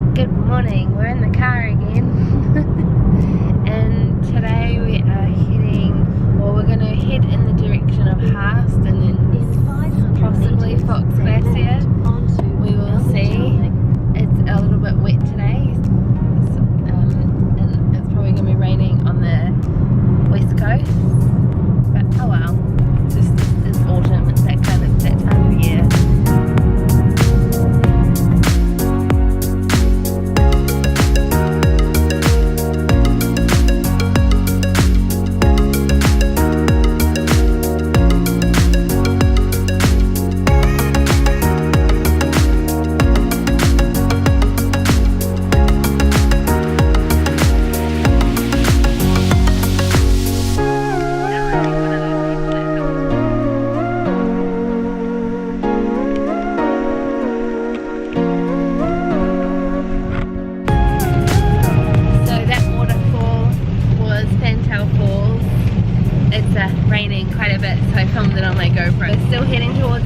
Good morning, we're in the car again and today we are heading, well we're going to head in the direction of Haast and then possibly Fox Glacier. We will see. It's a little bit wet today and it's probably going to be raining on the west coast, but oh well, it's autumn, it's that time of year. Raining quite a bit, so I filmed it on my GoPro. We're still heading towards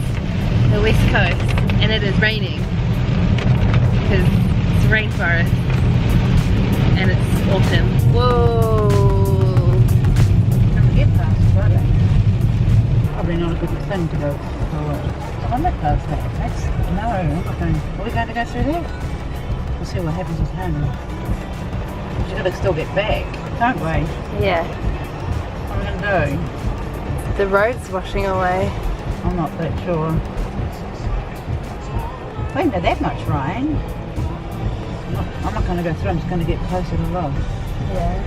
the west coast and it is raining because it's rainforest and it's autumn. Whoa! Can't get past it. Probably not a good thing to go forward. I'm not past that. That's no. Are we going to go through there? We'll see what happens with him. We've got to still get back, don't we? Yeah. What are we going to do? The road's washing away. I'm not that sure. We haven't had that much rain. I'm not going to go through, I'm just going to get closer to the road. Yeah.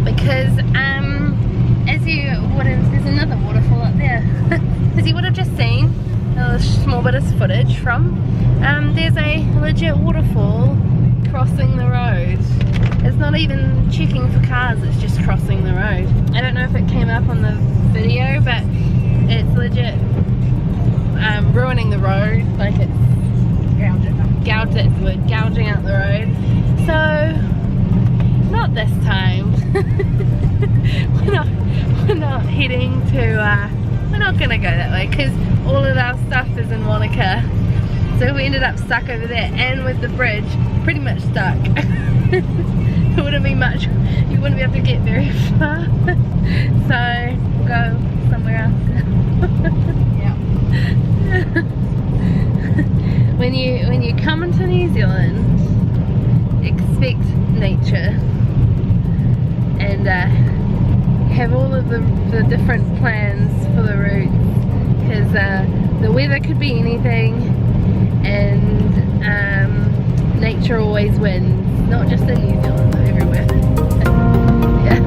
Because there's another waterfall up there as you would have just seen a small bit of footage from, there's a legit waterfall crossing the road. It's not even checking for cars, it's just crossing the road. I don't know if it came up on the video, but it's legit ruining the road, like it's gouging out the road. So not this time. we're not heading to we're not gonna go that way because all of our stuff is in Wanaka, so we ended up stuck over there, and with the bridge pretty much stuck. It wouldn't be much, you wouldn't be able to get very far. So we'll go somewhere else now. Yeah. when you come into New Zealand, expect nature and have all of the different plans for the routes, because the weather could be anything and nature always wins, not just in New Zealand but everywhere. Yeah.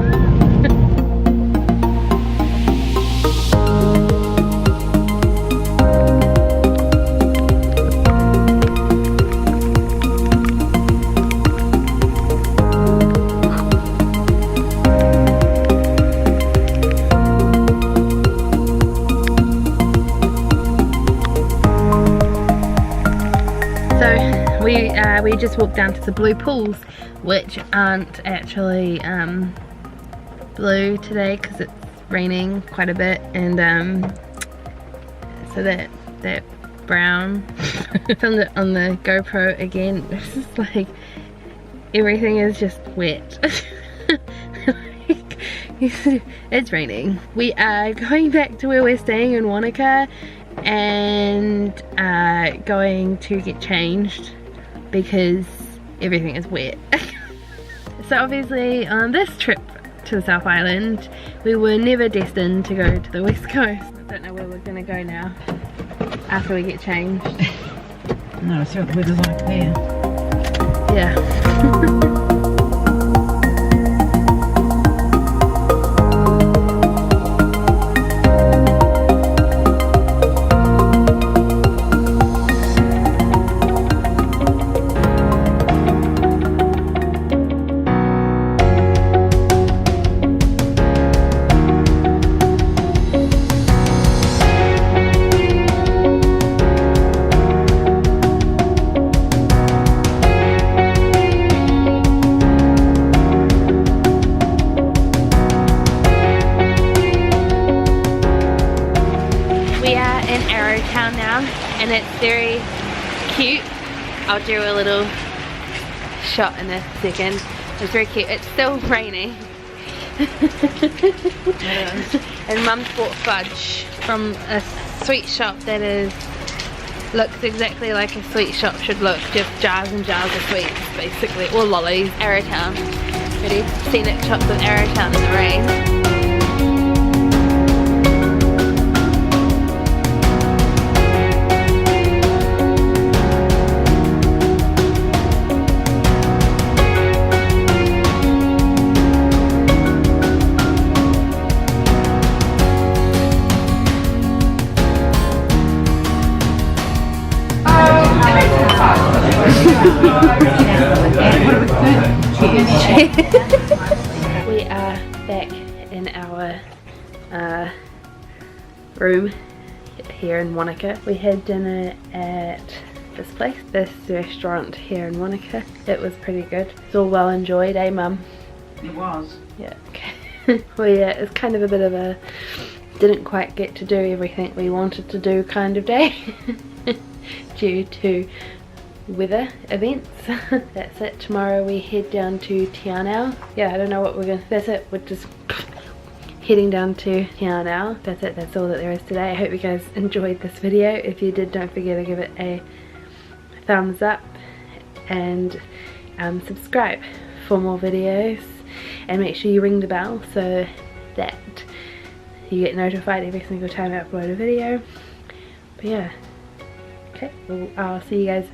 We just walked down to the blue pools, which aren't actually blue today because it's raining quite a bit, and so that brown. Filmed it on the GoPro again. This is like everything is just wet. It's raining. We are going back to where we're staying in Wanaka and going to get changed because everything is wet. So obviously on this trip to the South Island we were never destined to go to the west coast. I don't know where we're gonna go now after we get changed. No, see what the weather's like there. Yeah. and it's very cute. I'll do a little shot in a second. It's very cute. It's still raining. And Mum's bought fudge from a sweet shop that looks exactly like a sweet shop should look, just jars and jars of sweets basically, or lollies. Arrowtown, pretty scenic shots of Arrowtown in the rain. We are back in our room here in Wanaka. We had dinner at this place, this restaurant here in Wanaka. It was pretty good. It's all well enjoyed, eh Mum? It was. Yeah, okay. Well yeah, it's kind of a bit of a didn't quite get to do everything we wanted to do kind of day due to weather events. That's it. Tomorrow we head down to Tianao. Yeah, I don't know what we're gonna, that's it, we're just heading down to Tianao. That's it, that's all that there is today. I hope you guys enjoyed this video. If you did, don't forget to give it a thumbs up and subscribe for more videos, and make sure you ring the bell so that you get notified every single time I upload a video. But yeah, okay, well, I'll see you guys.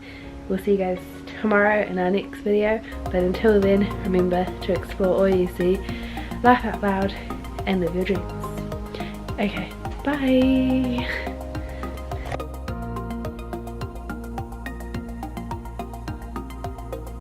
We'll see you guys tomorrow in our next video, but until then, remember to explore all you see, laugh out loud, and live your dreams. Okay, bye!